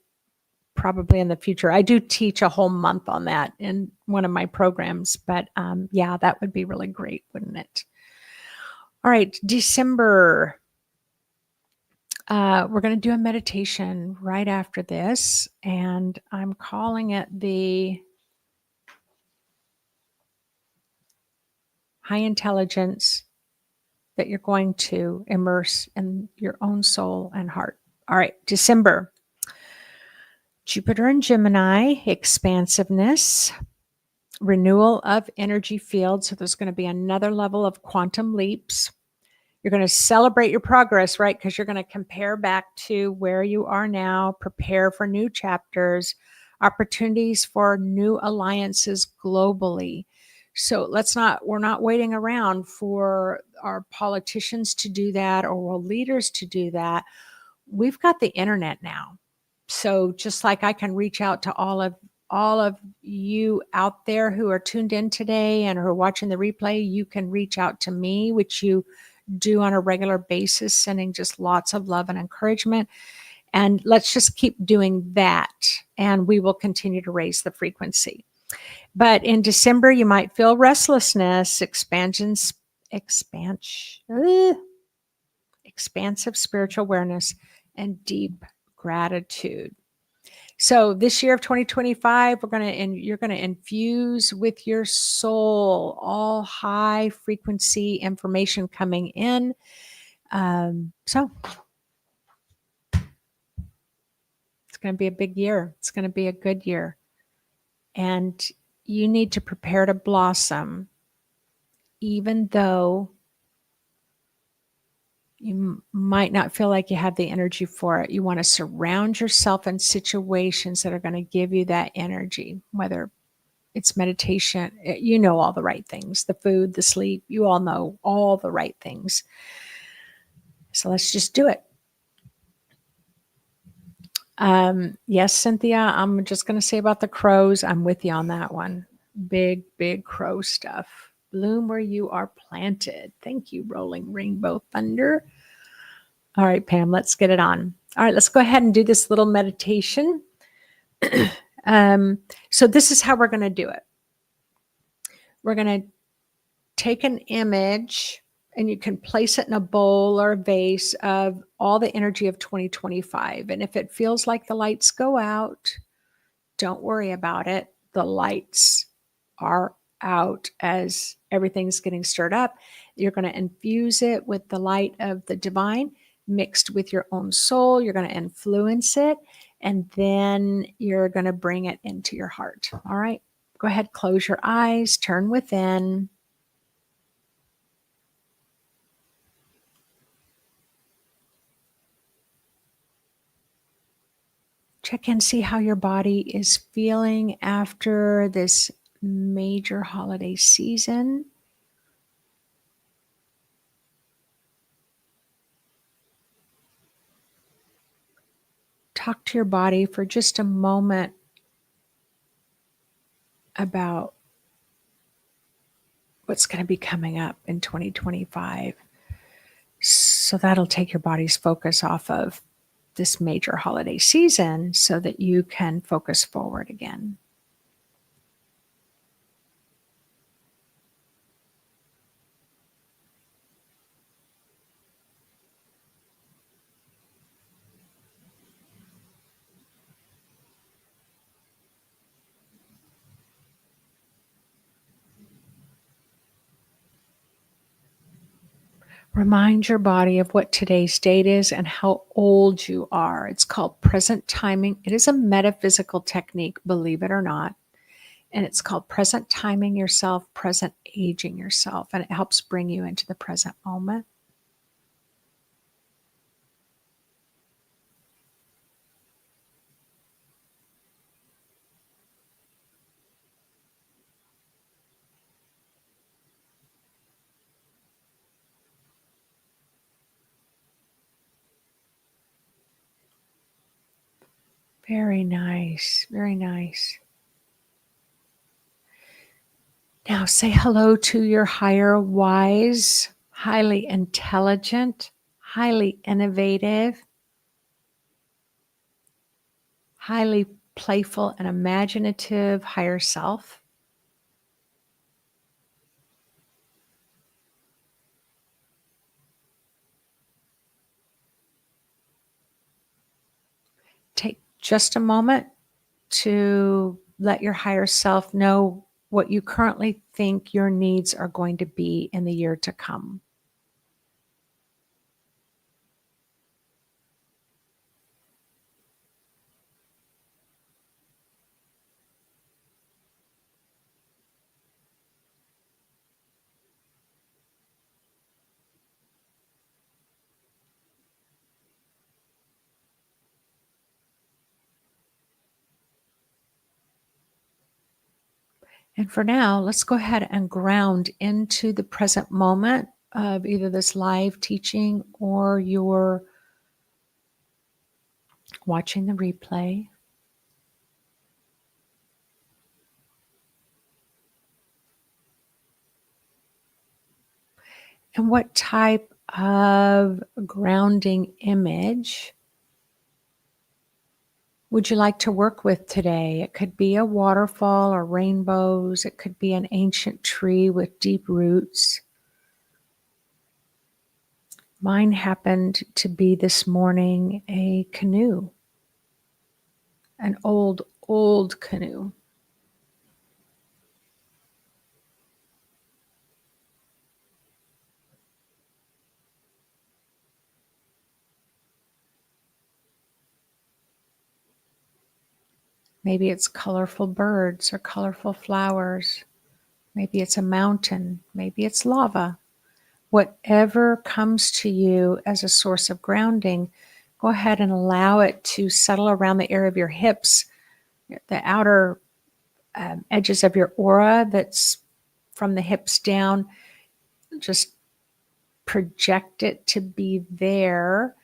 probably in the future. I do teach a whole month on that in one of my programs, but yeah, that would be really great, wouldn't it? All right, December. We're going to do a meditation right after this, and I'm calling it the high intelligence that you're going to immerse in your own soul and heart. All right, December. Jupiter and Gemini, expansiveness, renewal of energy fields. So there's going to be another level of quantum leaps. You're going to celebrate your progress, right? Because you're going to compare back to where you are now, prepare for new chapters, opportunities for new alliances globally. So we're not waiting around for our politicians to do that or world leaders to do that. We've got the internet now. So just like I can reach out to all of you out there who are tuned in today and who are watching the replay, you can reach out to me, which you do on a regular basis, sending just lots of love and encouragement. And let's just keep doing that, and we will continue to raise the frequency. But in December, you might feel restlessness, expansive spiritual awareness, and deep gratitude. So this year of 2025, you're going to infuse with your soul all high frequency information coming in. So it's going to be a big year. It's going to be a good year. And you need to prepare to blossom, even though you might not feel like you have the energy for it. You want to surround yourself in situations that are going to give you that energy, whether it's meditation, you know, all the right things, the food, the sleep, you all know all the right things. So let's just do it. Yes, Cynthia, I'm just going to say about the crows. I'm with you on that one. Big, big crow stuff. Bloom where you are planted. Thank you, Rolling Rainbow Thunder. All right, Pam, let's get it on. All right, let's go ahead and do this little meditation. So this is how we're going to do it. We're going to take an image, and you can place it in a bowl or a vase of all the energy of 2025. And if it feels like the lights go out, don't worry about it. The lights are out as everything's getting stirred up. You're going to infuse it with the light of the divine mixed with your own soul. You're going to influence it, and then you're going to bring it into your heart. All right, go ahead, close your eyes, turn within. Check and see how your body is feeling after this major holiday season. Talk to your body for just a moment about what's going to be coming up in 2025. So that'll take your body's focus off of this major holiday season so that you can focus forward again. Remind your body of what today's date is and how old you are. It's called present timing. It is a metaphysical technique, believe it or not. And it's called present timing yourself, present aging yourself. And it helps bring you into the present moment. Very nice. Very nice. Now say hello to your higher wise, highly intelligent, highly innovative, highly playful and imaginative higher self. Take just a moment to let your higher self know what you currently think your needs are going to be in the year to come. And for now, let's go ahead and ground into the present moment of either this live teaching or you're watching the replay. And what type of grounding image would you like to work with today? It could be a waterfall or rainbows. It could be an ancient tree with deep roots. Mine happened to be this morning a canoe, an old canoe. Maybe it's colorful birds or colorful flowers. Maybe it's a mountain. Maybe it's lava. Whatever comes to you as a source of grounding, go ahead and allow it to settle around the area of your hips, the outer edges of your aura that's from the hips down. Just project it to be there,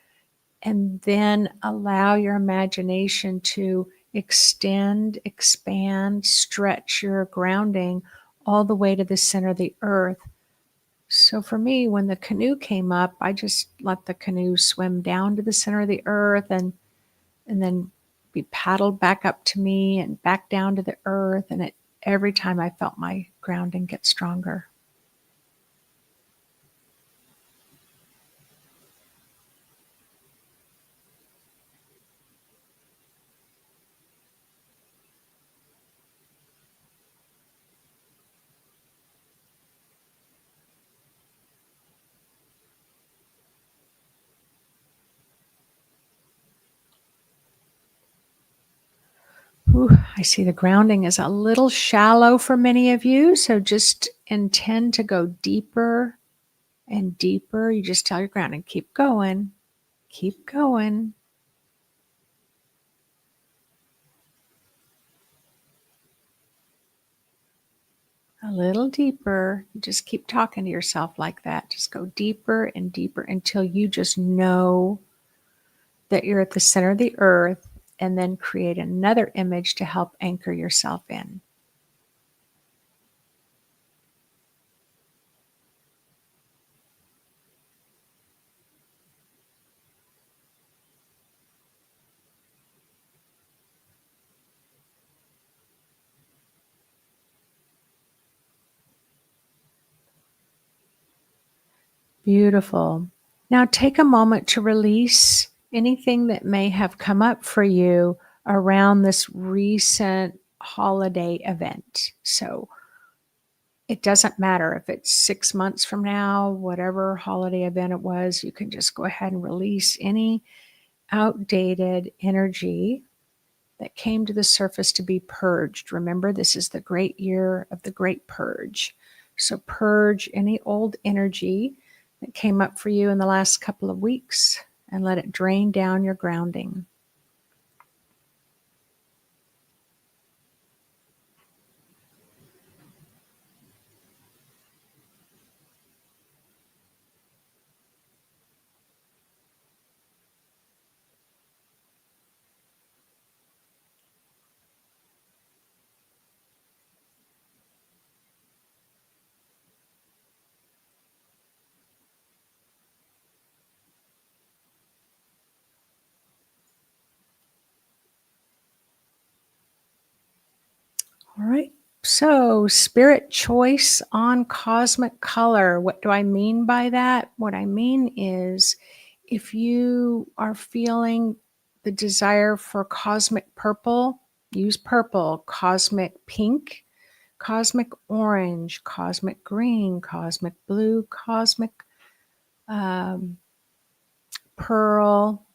and then allow your imagination to extend, expand, stretch your grounding all the way to the center of the earth. So for me, when the canoe came up, I just let the canoe swim down to the center of the earth and then be paddled back up to me and back down to the earth. And every time I felt my grounding get stronger. Ooh, I see the grounding is a little shallow for many of you, so just intend to go deeper and deeper. You just tell your grounding, keep going, keep going. A little deeper. You just keep talking to yourself like that. Just go deeper and deeper until you just know that you're at the center of the earth, and then create another image to help anchor yourself in. Beautiful. Now take a moment to release anything that may have come up for you around this recent holiday event. So it doesn't matter if it's 6 months from now, whatever holiday event it was, you can just go ahead and release any outdated energy that came to the surface to be purged. Remember, this is the great year of the Great Purge. So purge any old energy that came up for you in the last couple of weeks and let it drain down your grounding. All right. So, spirit choice on cosmic color. What do I mean by that? What I mean is if you are feeling the desire for cosmic purple, use purple, cosmic pink, cosmic orange, cosmic green, cosmic blue, cosmic pearl,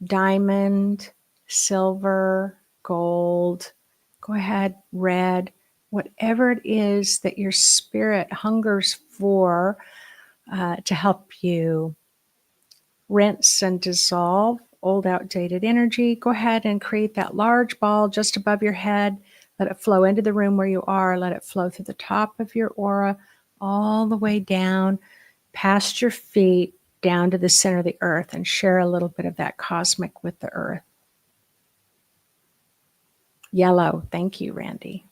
diamond, silver, gold. Go ahead, red, whatever it is that your spirit hungers for to help you rinse and dissolve old outdated energy. Go ahead and create that large ball just above your head. Let it flow into the room where you are. Let it flow through the top of your aura, all the way down, past your feet, down to the center of the earth, and share a little bit of that cosmic with the earth. Yellow. Thank you, Randy.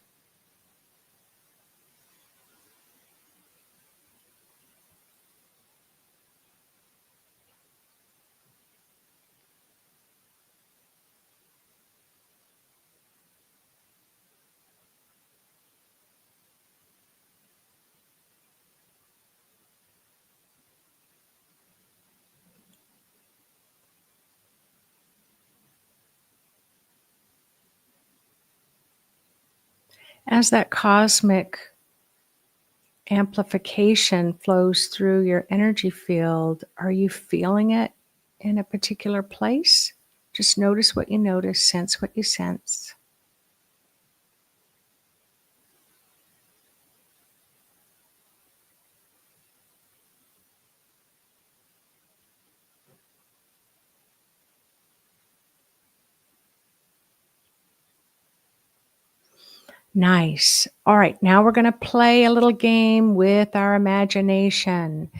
As that cosmic amplification flows through your energy field, are you feeling it in a particular place? Just notice what you notice, sense what you sense. Nice. All right, now we're going to play a little game with our imagination.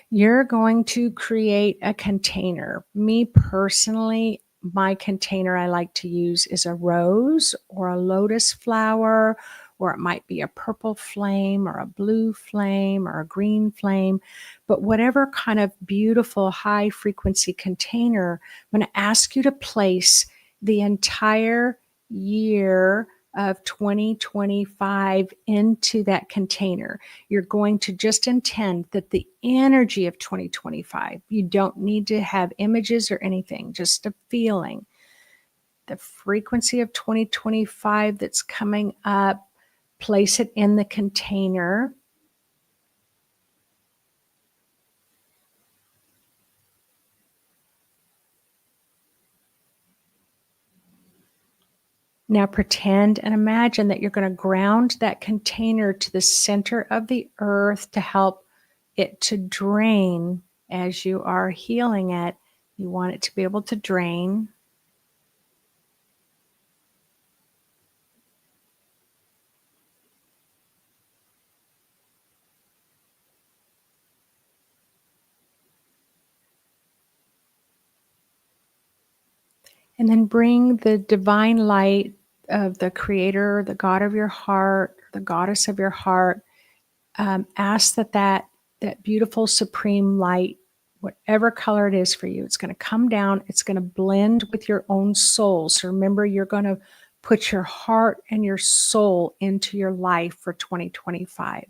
You're going to create a container. Me personally, my container I like to use is a rose or a lotus flower, or it might be a purple flame or a blue flame or a green flame. But whatever kind of beautiful high frequency container, I'm going to ask you to place the entire year of 2025 into that container. You're going to just intend that the energy of 2025, you don't need to have images or anything, just a feeling. The frequency of 2025 that's coming up, place it in the container. Now pretend and imagine that you're going to ground that container to the center of the earth to help it to drain as you are healing it. You want it to be able to drain. And then bring the divine light of the creator, the God of your heart, the goddess of your heart. Ask that beautiful supreme light, whatever color it is for you, it's going to come down. It's going to blend with your own soul. So remember, you're going to put your heart and your soul into your life for 2025.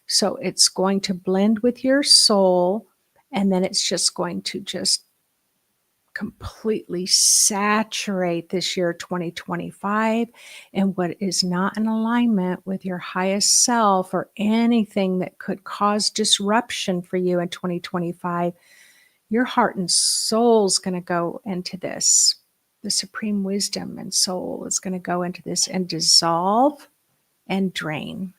So it's going to blend with your soul, and then it's just going to just completely saturate this year 2025, and what is not in alignment with your highest self or anything that could cause disruption for you in 2025, your heart and soul is going to go into this. The supreme wisdom and soul is going to go into this and dissolve and drain.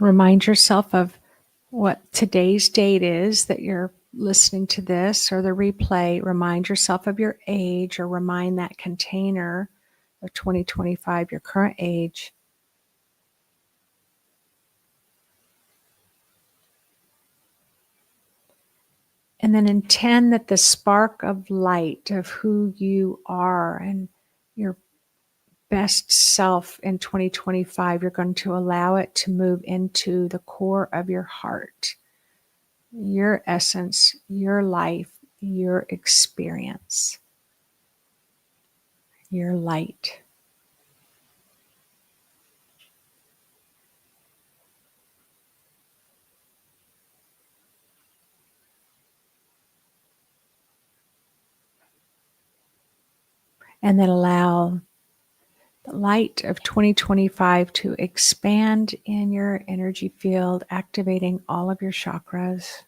Remind yourself of what today's date is that you're listening to this or the replay. Remind yourself of your age, or remind that container of 2025, your current age. And then intend that the spark of light of who you are and your best self in 2025, you're going to allow it to move into the core of your heart, your essence, your life, your experience, your light. And then allow the light of 2025 to expand in your energy field, activating all of your chakras.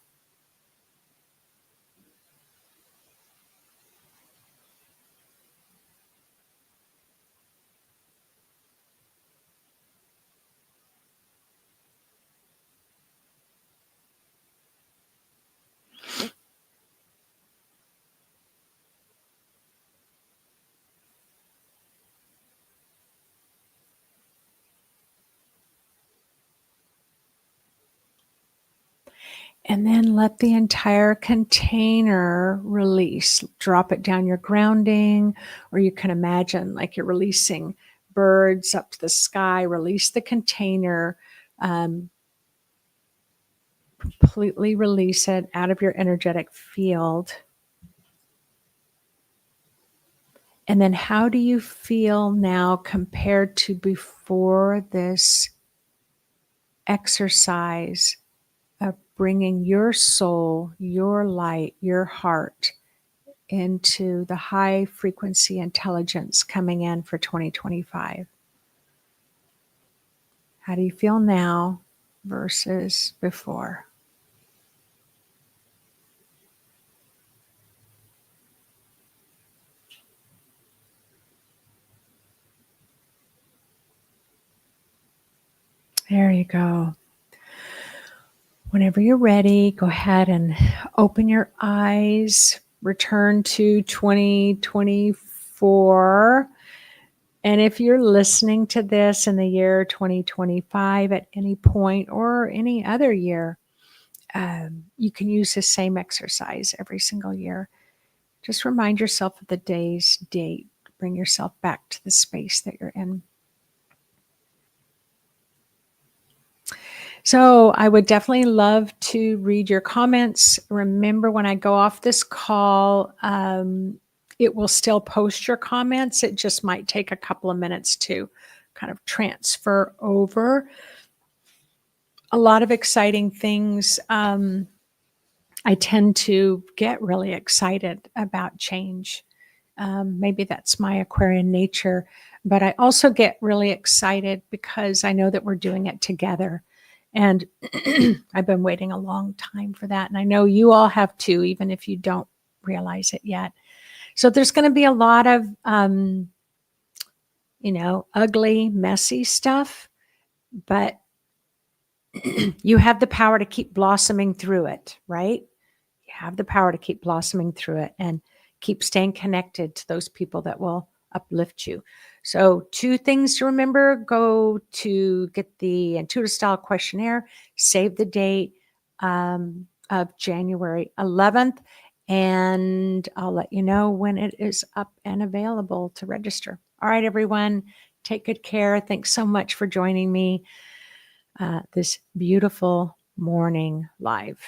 And then let the entire container release. Drop it down your grounding, or you can imagine like you're releasing birds up to the sky. Release the container, completely release it out of your energetic field. And then how do you feel now compared to before this exercise of bringing your soul, your light, your heart into the high frequency intelligence coming in for 2025? How do you feel now versus before? There you go. Whenever you're ready, go ahead and open your eyes, return to 2024. And if you're listening to this in the year 2025 at any point or any other year, you can use the same exercise every single year. Just remind yourself of the day's date. Bring yourself back to the space that you're in. So I would definitely love to read your comments. Remember, when I go off this call, it will still post your comments. It just might take a couple of minutes to kind of transfer over. A lot of exciting things. I tend to get really excited about change. Maybe that's my Aquarian nature, but I also get really excited because I know that we're doing it together. And I've been waiting a long time for that. And I know you all have too, even if you don't realize it yet. So there's going to be a lot of, ugly, messy stuff, but you have the power to keep blossoming through it, right? You have the power to keep blossoming through it and keep staying connected to those people that will uplift you. So 2 things to remember: go to get the intuitive style questionnaire, save the date of January 11th, and I'll let you know when it is up and available to register. All right, everyone, take good care. Thanks so much for joining me this beautiful morning live.